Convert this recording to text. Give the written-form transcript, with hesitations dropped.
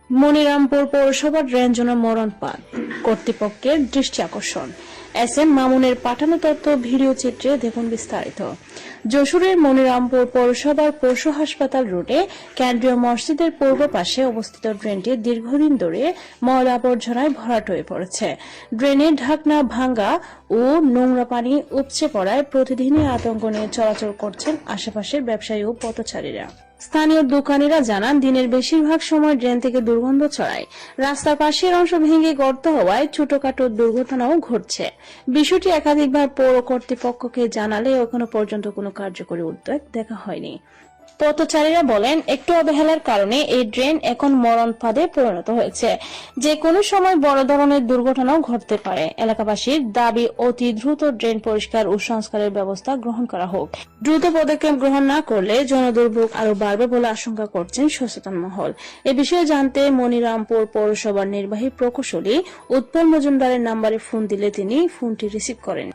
মনিরামপুর পৌরসভার ড্রেন জন্য মরণপাত, কর্তৃপক্ষের দৃষ্টি আকর্ষণ। এস এম মামুনের পাঠানো তথ্য ভিডিও চিত্রে দেখুন বিস্তারিত। যশোরের মনিরামপুর পৌরসভার পশু হাসপাতাল রোডে কেন্দ্রীয় মসজিদের পূর্ব পাশে অবস্থিত ড্রেনটি দীর্ঘদিন ধরে ময়লা আবর্জনায় ভরাট হয়ে পড়েছে। ড্রেনের ঢাকনা ভাঙ্গা ও নোংরা পানি উপচে পড়ায় প্রতিদিনই আতঙ্ক নিয়ে চলাচল করছেন আশেপাশের ব্যবসায়ী ও পথচারীরা। স্থানীয় দোকানিরা জানান, দিনের বেশিরভাগ সময় ড্রেন থেকে দুর্গন্ধ ছড়ায়। রাস্তার পাশের অংশ ভেঙে গর্ত হওয়ায় ছোটখাটো দুর্ঘটনাও ঘটছে। বিষয়টি একাধিকবার পৌর কর্তৃপক্ষকে জানালে এখনো পর্যন্ত কোনো কার্যকরী উদ্যোগ দেখা হয়নি। পথচারীরা বলেন, একটু অবহেলার কারণে এই ড্রেন এখন মরণ ফাঁদে পরিণত হয়েছে। যে কোনো সময় বড় ধরনের দুর্ঘটনাও ঘটতে পারে। এলাকাবাসীর দাবি, অতি দ্রুত ড্রেন পরিষ্কার ও সংস্কারের ব্যবস্থা গ্রহণ করা হোক। দ্রুত পদক্ষেপ গ্রহণ না করলে জনদুর্ভোগ আরো বাড়বে বলে আশঙ্কা করছেন সচেতন মহল। এ বিষয়ে জানতে মনিরামপুর পৌরসভার নির্বাহী প্রকৌশলী উৎপল মজুমদারের নম্বরে ফোন দিলে তিনি ফোনটি রিসিভ করেন।